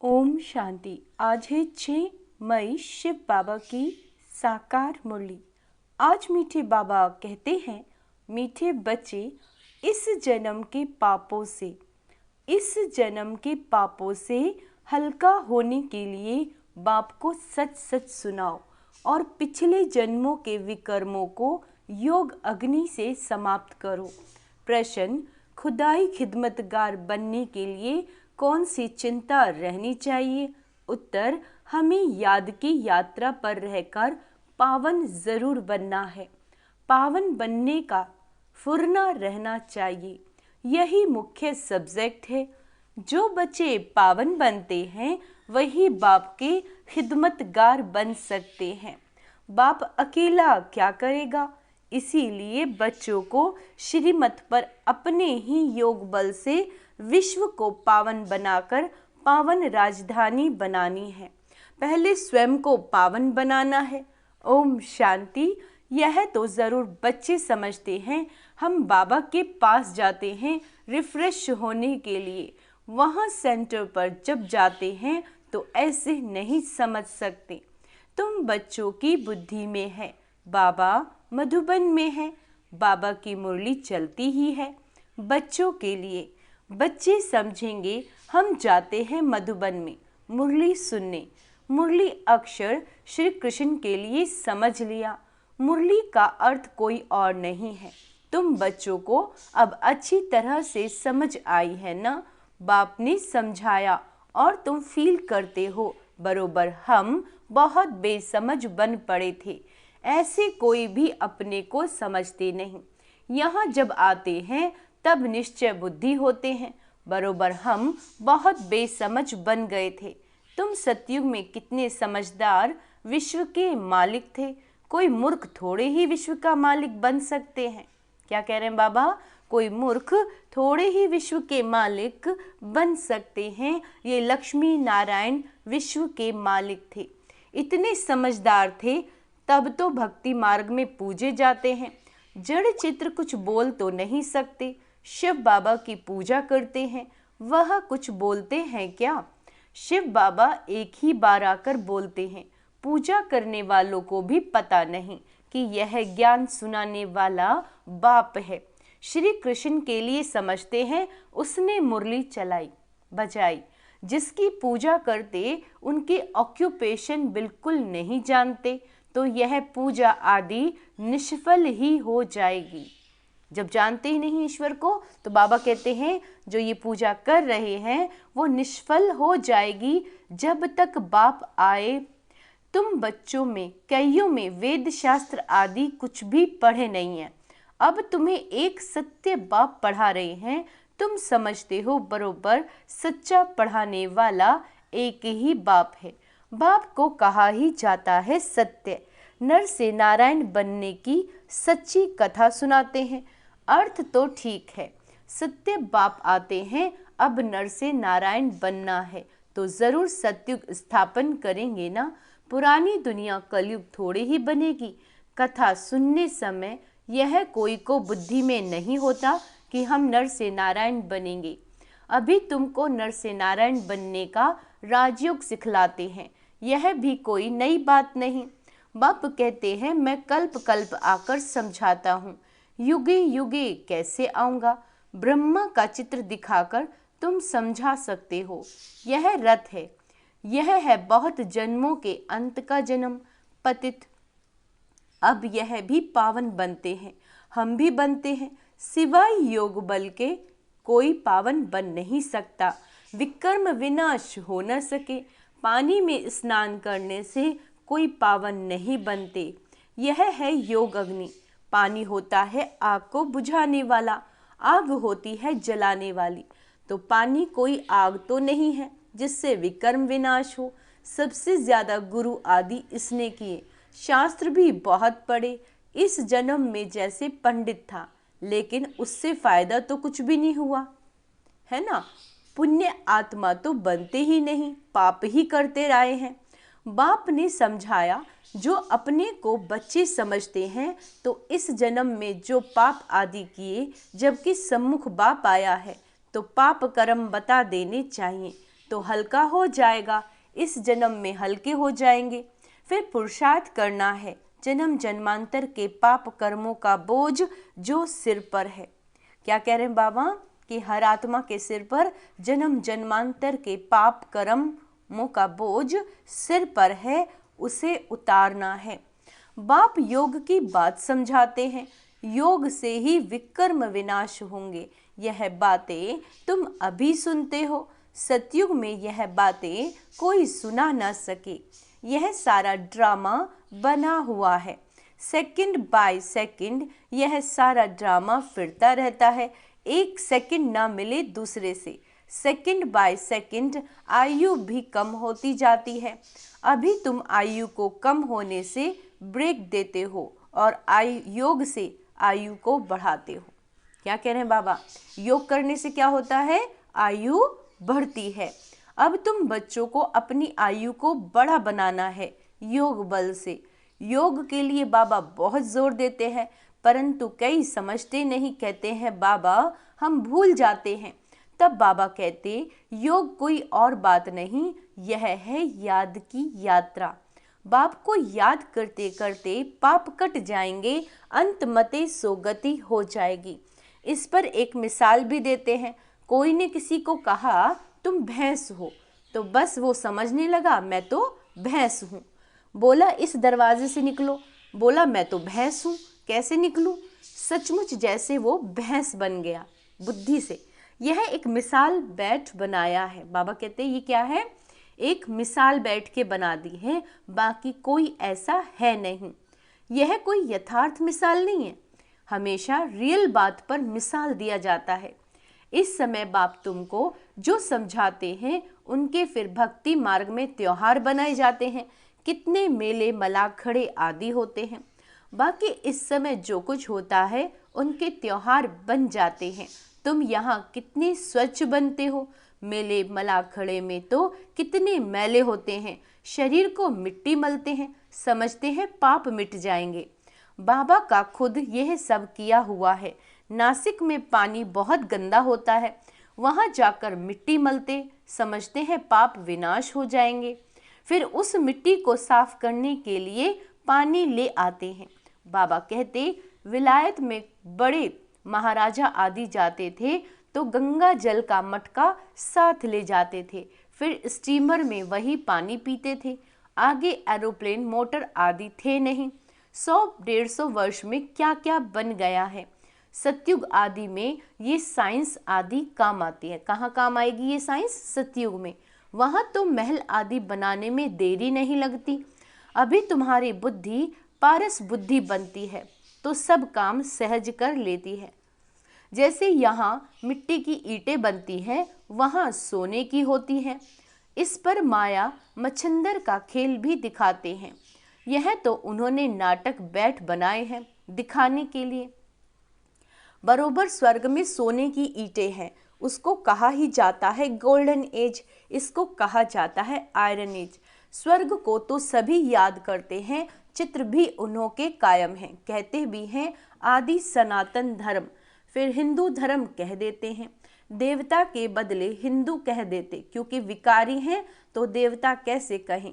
ओम शांति। आज है 6 मई, शिव बाबा की साकार मुरली। आज मीठे बाबा कहते हैं, मीठे बच्चे, इस जन्म के पापों से हल्का होने के लिए बाप को सच सच सुनाओ और पिछले जन्मों के विकर्मों को योग अग्नि से समाप्त करो। प्रश्न: खुदाई खिदमतगार बनने के लिए कौन सी चिंता रहनी चाहिए? उत्तर: हमें याद की यात्रा पर रहकर पावन जरूर बनना है। पावन बनने का फुरना रहना चाहिए, यही मुख्य सब्जेक्ट है। जो बच्चे पावन बनते हैं वही बाप के खिदमतगार बन सकते हैं। बाप अकेला क्या करेगा? इसीलिए बच्चों को श्रीमत पर अपने ही योग बल से विश्व को पावन बनाकर पावन राजधानी बनानी है। पहले स्वयं को पावन बनाना है। ओम शांति। यह तो ज़रूर बच्चे समझते हैं। हम बाबा के पास जाते हैं रिफ्रेश होने के लिए, वहाँ सेंटर पर जब जाते हैं तो ऐसे नहीं समझ सकते। तुम बच्चों की बुद्धि में है, बाबा मधुबन में है। बाबा की मुरली चलती ही है बच्चों के लिए। बच्चे समझेंगे हम जाते हैं मधुबन में मुरली सुनने। मुरली अक्षर श्री कृष्ण के लिए समझ लिया। मुरली का अर्थ कोई और नहीं है। तुम बच्चों को अब अच्छी तरह से समझ आई है ना? बाप ने समझाया और तुम फील करते हो बरोबर। हम बहुत बेसमझ बन पड़े थे, ऐसे कोई भी अपने को समझते नहीं। यहाँ जब आते हैं तब निश्चय बुद्धि होते हैं बरोबर। हम बहुत बेसमझ बन गए थे। तुम सतयुग में कितने समझदार विश्व के मालिक थे। कोई मूर्ख थोड़े ही विश्व का मालिक बन सकते हैं। क्या कह रहे हैं बाबा? कोई मूर्ख थोड़े ही विश्व के मालिक बन सकते हैं। ये लक्ष्मी नारायण विश्व के मालिक थे, इतने समझदार थे, तब तो भक्ति मार्ग में पूजे जाते हैं। जड़ चित्र कुछ बोल तो नहीं सकते। शिव बाबा की पूजा करते हैं, वह कुछ बोलते हैं क्या? शिव बाबा एक ही बार आकर बोलते हैं। पूजा करने वालों को भी पता नहीं कि यह ज्ञान सुनाने वाला बाप है। श्री कृष्ण के लिए समझते हैं उसने मुरली चलाई बजाई। जिसकी पूजा करते उनके ऑक्यूपेशन बिल्कुल नहीं जानते तो यह पूजा आदि निष्फल ही हो जाएगी। जब जानते ही नहीं ईश्वर को तो बाबा कहते हैं जो ये पूजा कर रहे हैं वो निष्फल हो जाएगी जब तक बाप आए। तुम बच्चों में कईयों में वेद शास्त्र आदि कुछ भी पढ़े नहीं हैं। अब तुम्हें एक सत्य बाप पढ़ा रहे हैं। तुम समझते हो बरोबर सच्चा पढ़ाने वाला एक ही बाप है। बाप को कहा ही जाता है सत्य। नर से नारायण बनने की सच्ची कथा सुनाते हैं। अर्थ तो ठीक है, सत्य बाप आते हैं। अब नर से नारायण बनना है तो जरूर सत्युग स्थापन करेंगे ना। पुरानी दुनिया कलयुग थोड़े ही बनेगी। कथा सुनने समय यह कोई को बुद्धि में नहीं होता कि हम नर से नारायण बनेंगे। अभी तुमको नर से नारायण बनने का राजयोग सिखलाते हैं, यह भी कोई नई बात नहीं। बाप कहते हैं मैं कल्प कल्प आकर समझाता हूँ, युगे युगे कैसे आऊँगा। ब्रह्मा का चित्र दिखाकर तुम समझा सकते हो। यह रथ है, यह है बहुत जन्मों के अंत का जन्म पतित। अब यह भी पावन बनते हैं, हम भी बनते हैं। सिवाय योग बल के कोई पावन बन नहीं सकता। विकर्म विनाश हो न सके। पानी में स्नान करने से कोई पावन नहीं बनते। यह है योग अग्नि। पानी होता है आग को बुझाने वाला, आग होती है जलाने वाली। तो पानी कोई आग तो नहीं है जिससे विकर्म विनाश हो। सबसे ज्यादा गुरु आदि इसने किए, शास्त्र भी बहुत पढ़े। इस जन्म में जैसे पंडित था, लेकिन उससे फायदा तो कुछ भी नहीं हुआ, है ना। पुण्य आत्मा तो बनते ही नहीं, पाप ही करते रहे हैं। बाप ने समझाया जो अपने को बच्चे समझते हैं तो इस जन्म में जो पाप आदि किए, जबकि सम्मुख बाप आया है तो पाप कर्म बता देने चाहिए। तो हल्का हो जाएगा, इस जन्म में हल्के हो जाएंगे। फिर पुरुषार्थ करना है, जन्म जन्मांतर के पाप कर्मों का बोझ जो सिर पर है। क्या कह रहे हैं बाबा कि हर आत्मा के सिर पर जन्म जन्मांतर के पाप कर्मों का बोझ सिर पर है, उसे उतारना है। बाप योग की बात समझाते हैं, योग से ही विकर्म विनाश होंगे। यह बातें तुम अभी सुनते हो, सतयुग में यह बातें कोई सुना न सके। यह सारा ड्रामा बना हुआ है, सेकंड बाय सेकंड यह सारा ड्रामा फिरता रहता है। एक सेकंड ना मिले दूसरे से, सेकंड बाय सेकंड आयु भी कम होती जाती है। अभी तुम आयु को कम होने से ब्रेक देते हो और योग से आयु को बढ़ाते हो। क्या कह रहे हैं बाबा, योग करने से क्या होता है, आयु बढ़ती है। अब तुम बच्चों को अपनी आयु को बड़ा बनाना है योग बल से। योग के लिए बाबा बहुत जोर देते हैं, परंतु कई समझते नहीं, कहते हैं बाबा हम भूल जाते हैं। तब बाबा कहते योग कोई और बात नहीं, यह है याद की यात्रा। बाप को याद करते करते पाप कट जाएंगे, अंत मते सोगति हो जाएगी। इस पर एक मिसाल भी देते हैं। कोई ने किसी को कहा तुम भैंस हो, तो बस वो समझने लगा मैं तो भैंस हूँ। बोला इस दरवाजे से निकलो, बोला मैं तो भैंस हूँ, कैसे निकलूं? सचमुच जैसे वो भैंस बन गया बुद्धि से। यह एक मिसाल बैठ बनाया है। बाबा कहते हैं ये क्या है, एक मिसाल बैठ के बना दी है, बाकी कोई ऐसा है नहीं। यह कोई यथार्थ मिसाल नहीं है, हमेशा रियल बात पर मिसाल दिया जाता है। इस समय बाप तुमको जो समझाते हैं उनके फिर भक्ति मार्ग में त्योहार बनाए जाते हैं। कितने मेले मलाखड़े आदि होते हैं। बाकी इस समय जो कुछ होता है उनके त्योहार बन जाते हैं। तुम यहाँ कितने स्वच्छ बनते हो, मेले मलाखड़े में तो कितने मैले होते हैं। शरीर को मिट्टी मलते हैं, समझते हैं पाप मिट जाएंगे। बाबा का खुद यह सब किया हुआ है। नासिक में पानी बहुत गंदा होता है, वहाँ जाकर मिट्टी मलते, समझते हैं पाप विनाश हो जाएंगे। फिर उस मिट्टी को साफ करने के लिए पानी ले आते हैं। बाबा कहते विलायत में बड़े महाराजा आदि जाते थे तो गंगा जल का मटका साथ ले जाते थे, फिर स्टीमर में वही पानी पीते थे। आगे एरोप्लेन मोटर आदि थे नहीं। 100-150 वर्ष में क्या क्या बन गया है। सतयुग आदि में ये साइंस आदि काम आती है। कहाँ काम आएगी ये साइंस? सतयुग में। वहाँ तो महल आदि बनाने में देरी नहीं लगती। अभी तुम्हारी बुद्धि पारस बुद्धि बनती है तो सब काम सहज कर लेती है। जैसे यहाँ मिट्टी की ईंटें बनती हैं, वहाँ सोने की होती हैं। इस पर माया मच्छंदर का खेल भी दिखाते हैं। यह तो उन्होंने नाटक बैठ बनाए हैं दिखाने के लिए। बरोबर स्वर्ग में सोने की ईंटें हैं, उसको कहा ही जाता है गोल्डन एज, इसको कहा जाता है आयरन एज। स्वर्ग को तो सभी याद करते हैं, चित्र भी उन्हों के कायम हैं, कहते भी हैं आदि सनातन धर्म। फिर हिंदू धर्म कह देते हैं, देवता के बदले हिंदू कह देते, क्योंकि विकारी हैं तो देवता कैसे कहें।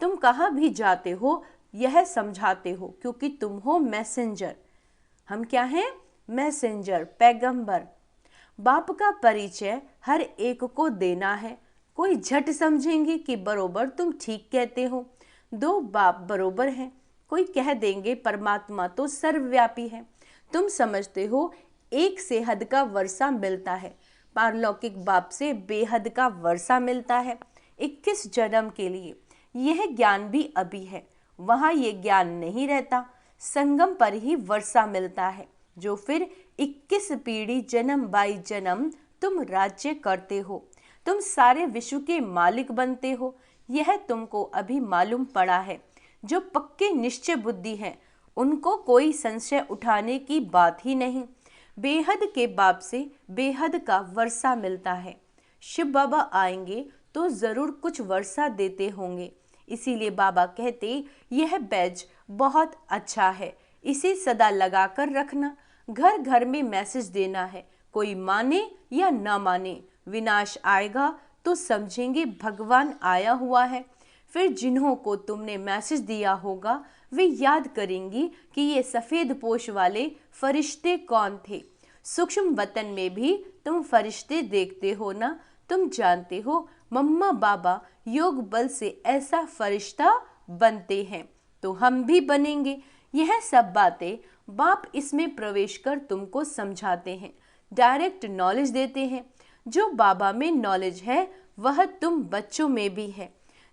तुम कहाँ भी जाते हो यह समझाते हो, क्योंकि तुम हो मैसेंजर। हम क्या हैं? मैसेंजर, पैगंबर। बाप का परिचय हर एक को देना है। कोई झट समझेंगे कि बरोबर तुम ठीक कहते हो, दो बाप बरोबर हैं। कोई कह देंगे परमात्मा तो सर्वव्यापी है। तुम समझते हो एक से हद का वर्षा मिलता है, पारलौकिक बाप से बेहद का वर्षा मिलता है 21 जन्म के लिए। यह ज्ञान भी अभी है, वहाँ ये ज्ञान नहीं रहता। संगम पर ही वर्षा मिलता है, जो फिर 21 पीढ़ी जन्म बाई जन्म तुम राज्य करते हो। तुम सारे विश्व के मालिक बनते हो। यह तुमको अभी मालूम पड़ा है। जो पक्के निश्चय बुद्धि हैं उनको कोई संशय उठाने की बात ही नहीं। बेहद के बाप से बेहद का वर्षा मिलता है। शिव बाबा आएंगे तो जरूर कुछ वर्षा देते होंगे। इसीलिए बाबा कहते यह बैज बहुत अच्छा है, इसे सदा लगा कर रखना। घर घर में मैसेज देना है, कोई माने या ना माने, विनाश आएगा तो समझेंगे भगवान आया हुआ है। फिर जिन्हों को तुमने मैसेज दिया होगा वे याद करेंगी कि ये सफ़ेद पोश वाले फरिश्ते कौन थे। सूक्ष्म वतन में भी तुम फरिश्ते देखते हो ना, तुम जानते हो मम्मा बाबा योग बल से ऐसा फरिश्ता बनते हैं तो हम भी बनेंगे। यह सब बातें बाप इसमें प्रवेश कर तुमको समझाते हैं, डायरेक्ट नॉलेज देते हैं। जो बाबा में नॉलेज है वह तुम बच्चों में भी है।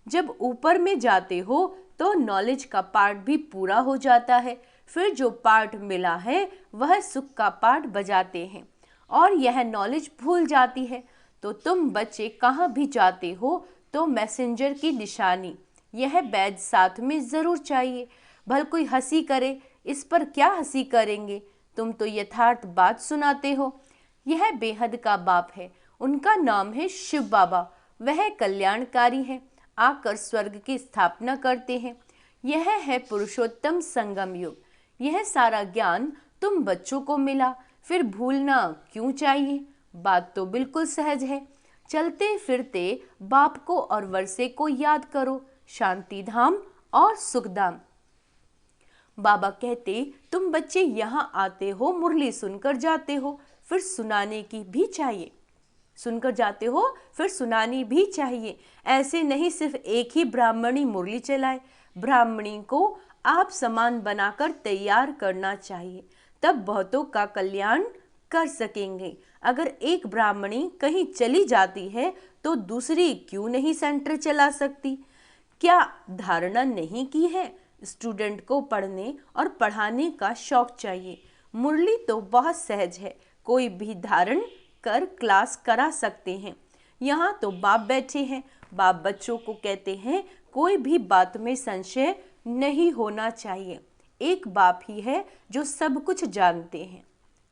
जब ऊपर में जाते हो तो नॉलेज का पार्ट भी पूरा हो जाता है, फिर जो पार्ट मिला है वह सुख का पार्ट बजाते हैं और यह नॉलेज भूल जाती है। तो तुम बच्चे कहाँ भी जाते हो तो मैसेंजर की निशानी, यह बैज साथ में ज़रूर चाहिए। भल कोई हंसी करे, इस पर क्या हंसी करेंगे, तुम तो यथार्थ बात सुनाते हो। यह बेहद का बाप है, उनका नाम है शिव बाबा। वह कल्याणकारी है, आकर स्वर्ग की स्थापना करते हैं। यह है पुरुषोत्तम संगम युग। यह सारा ज्ञान तुम बच्चों को मिला, फिर भूलना क्यों चाहिए? बात तो बिल्कुल सहज है। चलते फिरते बाप को और वर्षे को याद करो, शांति धाम और सुखधाम। बाबा कहते तुम बच्चे यहाँ आते हो, मुरली सुनकर जाते हो, फिर सुनाने की भी चाहिए। सुनकर जाते हो फिर सुनानी भी चाहिए। ऐसे नहीं सिर्फ एक ही ब्राह्मणी मुरली चलाए, ब्राह्मणी को आप समान बनाकर तैयार करना चाहिए, तब बहुतों का कल्याण कर सकेंगे। अगर एक ब्राह्मणी कहीं चली जाती है तो दूसरी क्यों नहीं सेंटर चला सकती? क्या धारणा नहीं की है? स्टूडेंट को पढ़ने और पढ़ाने का शौक चाहिए। मुरली तो बहुत सहज है, कोई भी धारण कर क्लास करा सकते हैं। यहाँ तो बाप बैठे हैं, बाप बच्चों को कहते हैं कोई भी बात में संशय नहीं होना चाहिए। एक बाप ही है जो सब कुछ जानते हैं।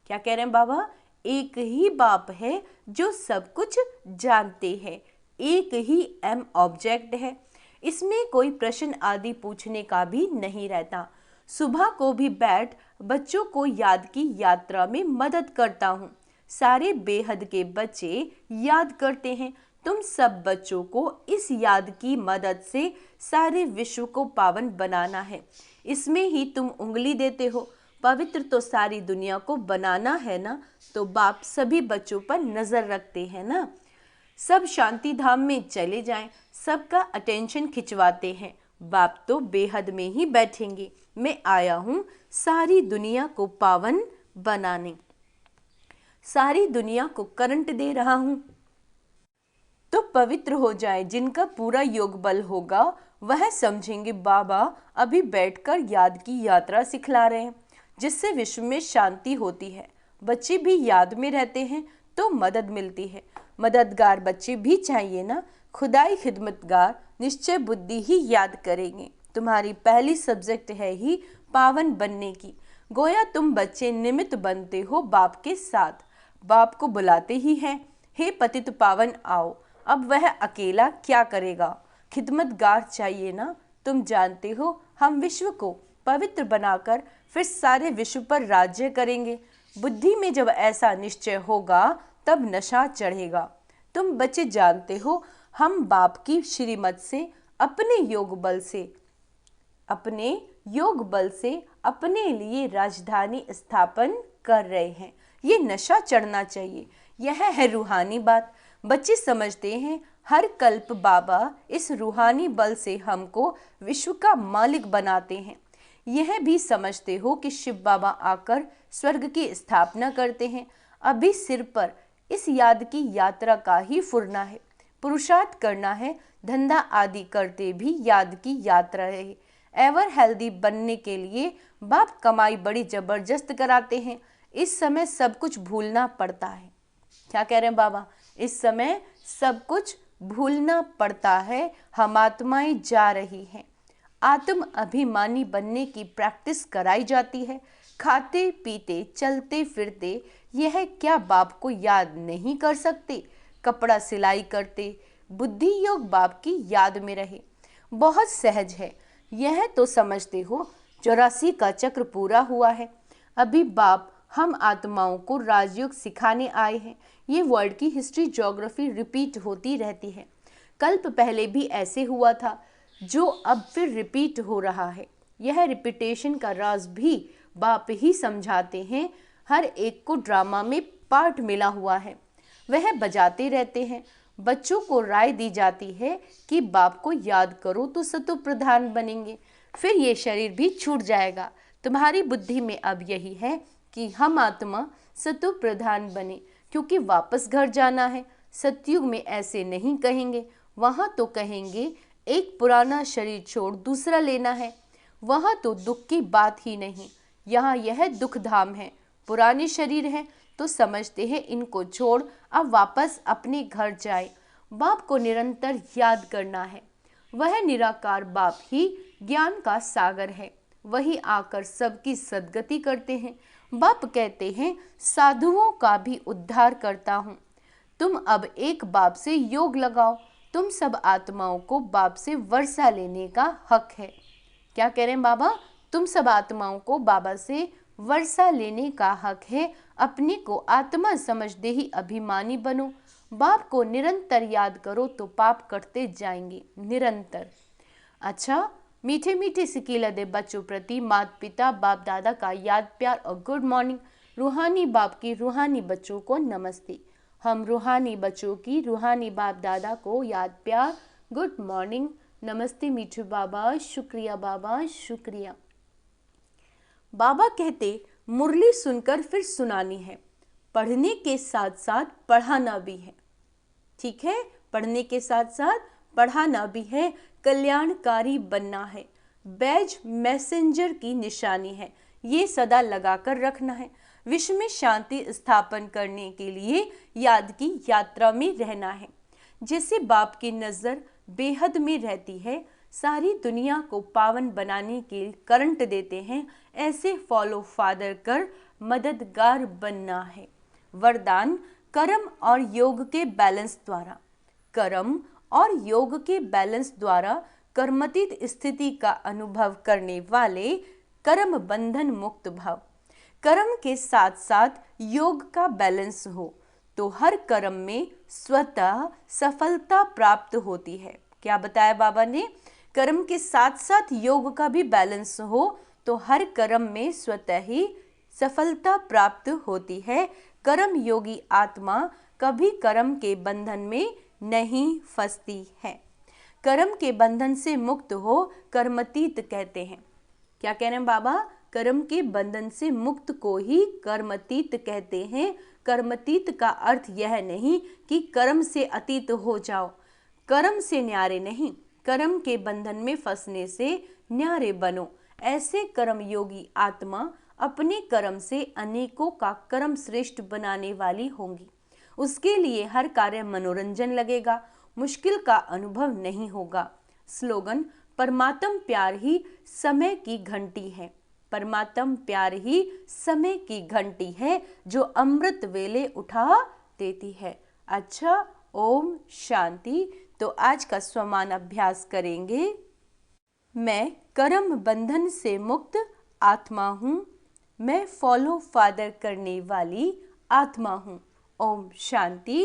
क्या कह रहे हैं बाबा? एक ही बाप है जो सब कुछ जानते हैं, एक ही एम ऑब्जेक्ट है। इसमें कोई प्रश्न आदि पूछने का भी नहीं रहता। सुबह को भी बैठ बच्चों को याद की यात्रा में मदद करता हूँ। सारे बेहद के बच्चे याद करते हैं। तुम सब बच्चों को इस याद की मदद से सारे विश्व को पावन बनाना है। इसमें ही तुम उंगली देते हो। पवित्र तो सारी दुनिया को बनाना है ना, तो बाप सभी बच्चों पर नजर रखते हैं ना। सब शांति धाम में चले जाएं, सबका अटेंशन खिंचवाते हैं। बाप तो बेहद में ही बैठेंगे। मैं आया हूँ सारी दुनिया को पावन बनाने, सारी दुनिया को करंट दे रहा हूँ। तो पवित्र हो जाए। जिनका पूरा योग बल होगा वह समझेंगे बाबा अभी बैठकर याद की यात्रा सिखला रहे हैं, जिससे विश्व में शांति होती है। बच्चे भी याद में रहते हैं तो मदद मिलती है। मददगार बच्चे भी चाहिए ना। खुदाई खिदमतगार निश्चय बुद्धि ही याद करेंगे। तुम्हारी पहली सब्जेक्ट है ही पावन बनने की। गोया तुम बच्चे निमित्त बनते हो बाप के साथ। बाप को बुलाते ही हैं, हे पतित पावन आओ। अब वह अकेला क्या करेगा? खिदमतगार चाहिए ना। तुम जानते हो हम विश्व को पवित्र बनाकर फिर सारे विश्व पर राज्य करेंगे। बुद्धि में जब ऐसा निश्चय होगा तब नशा चढ़ेगा। तुम बच्चे जानते हो हम बाप की श्रीमत से अपने योग बल से अपने लिए राजधानी स्थापन कर रहे हैं। ये नशा चढ़ना चाहिए। यह है रूहानी बात। बच्चे समझते हैं हर कल्प बाबा इस रूहानी बल से हमको विश्व का मालिक बनाते हैं। यह भी समझते हो कि शिव बाबा आकर स्वर्ग की स्थापना करते हैं। अभी सिर पर इस याद की यात्रा का ही फुरना है। पुरुषार्थ करना है, धंधा आदि करते भी याद की यात्रा है। एवर हेल्दी बनने के लिए बाप कमाई बड़ी जबरदस्त कराते हैं। इस समय सब कुछ भूलना पड़ता है। क्या कह रहे हैं बाबा? इस समय सब कुछ भूलना पड़ता है। हम आत्माएं जा रही हैं। आत्म अभिमानी बनने की प्रैक्टिस कराई जाती है। खाते पीते चलते फिरते यह क्या बाप को याद नहीं कर सकते? कपड़ा सिलाई करते बुद्धि योग बाप की याद में रहे। बहुत सहज है। यह तो समझते हो 84 का चक्र पूरा हुआ है। अभी बाप हम आत्माओं को राजयोग सिखाने आए हैं। ये वर्ड की हिस्ट्री ज्योग्राफी रिपीट होती रहती है। कल्प पहले भी ऐसे हुआ था, जो अब फिर रिपीट हो रहा है। यह रिपीटेशन का राज भी बाप ही समझाते हैं। हर एक को ड्रामा में पार्ट मिला हुआ है, वह बजाते रहते हैं। बच्चों को राय दी जाती है कि बाप को याद करो तो सतो प्रधान बनेंगे, फिर ये शरीर भी छूट जाएगा। तुम्हारी बुद्धि में अब यही है कि हम आत्मा सतो प्रधान बने, क्योंकि वापस घर जाना है। सतयुग में ऐसे नहीं कहेंगे, वहाँ तो कहेंगे एक पुराना शरीर छोड़ दूसरा लेना है। वहाँ तो दुख की बात ही नहीं, यहाँ यह दुख धाम है। पुराने शरीर हैं तो समझते हैं इनको छोड़ अब वापस अपने घर जाए। बाप को निरंतर याद करना है। वह निराकार बाप ही ज्ञान का सागर है, वही आकर सबकी सद्गति करते हैं। बाप कहते हैं साधुओं का भी उद्धार करता हूँ। तुम अब एक बाप से योग लगाओ। तुम सब आत्माओं को बाप से वर्षा लेने का हक है। क्या कह रहे हैं बाबा? तुम सब आत्माओं को बाबा से वर्षा लेने का हक है। अपने को आत्मा समझते ही अभिमानी बनो। बाप को निरंतर याद करो तो पाप कटते जाएंगे निरंतर। अच्छा, मीठे मीठे सिकीला दे बच्चों प्रति माता पिता बाप दादा का याद प्यार और गुड मॉर्निंग। रूहानी बाप की रूहानी बच्चों को नमस्ते। हम रूहानी बच्चों की रूहानी बाप दादा को याद प्यार गुड मॉर्निंग नमस्ते। मीठू बाबा शुक्रिया, बाबा शुक्रिया। बाबा कहते मुरली सुनकर फिर सुनानी है, पढ़ने के साथ साथ पढ़ाना भी है। ठीक है, पढ़ने के साथ साथ पढ़ाना भी है। कल्याणकारी बनना है, बैज मैसेंजर की निशानी है, ये सदा लगाकर रखना है। विश्व में शांति स्थापन करने के लिए याद की यात्रा में रहना है। जैसे बाप की नज़र बेहद में रहती है, सारी दुनिया को पावन बनाने के करंट देते हैं, ऐसे फॉलो फादर कर मददगार बनना है। वरदान कर्म और योग के बैलेंस द्वारा। कर्म और योग के बैलेंस द्वारा कर्मतीत स्थिति का अनुभव करने वाले कर्म बंधन मुक्त भव। कर्म के साथ साथ योग का बैलेंस हो तो हर कर्म में स्वतः सफलता प्राप्त होती है। क्या बताया बाबा ने? कर्म के साथ साथ योग का भी बैलेंस हो तो हर कर्म में स्वतः ही सफलता प्राप्त होती है। कर्म योगी आत्मा कभी कर्म के बंधन में नहीं फंसती है। कर्म के बंधन से मुक्त हो कर्मतीत कहते हैं। क्या कह रहे हैं बाबा? कर्म के बंधन से मुक्त को ही कर्मतीत कहते हैं। कर्मतीत का अर्थ यह नहीं कि कर्म से अतीत हो जाओ, कर्म से न्यारे नहीं, कर्म के बंधन में फंसने से न्यारे बनो। ऐसे कर्म योगी आत्मा अपने कर्म से अनेकों का कर्म श्रेष्ठ बनाने वाली होंगी। उसके लिए हर कार्य मनोरंजन लगेगा, मुश्किल का अनुभव नहीं होगा। स्लोगन परमात्म प्यार ही समय की घंटी है। परमात्म प्यार ही समय की घंटी है जो अमृत वेले उठा देती है। अच्छा, ओम शांति। तो आज का स्वमान अभ्यास करेंगे। मैं कर्म बंधन से मुक्त आत्मा हूँ, मैं फॉलो फादर करने वाली आत्मा हूँ। ओम शांति।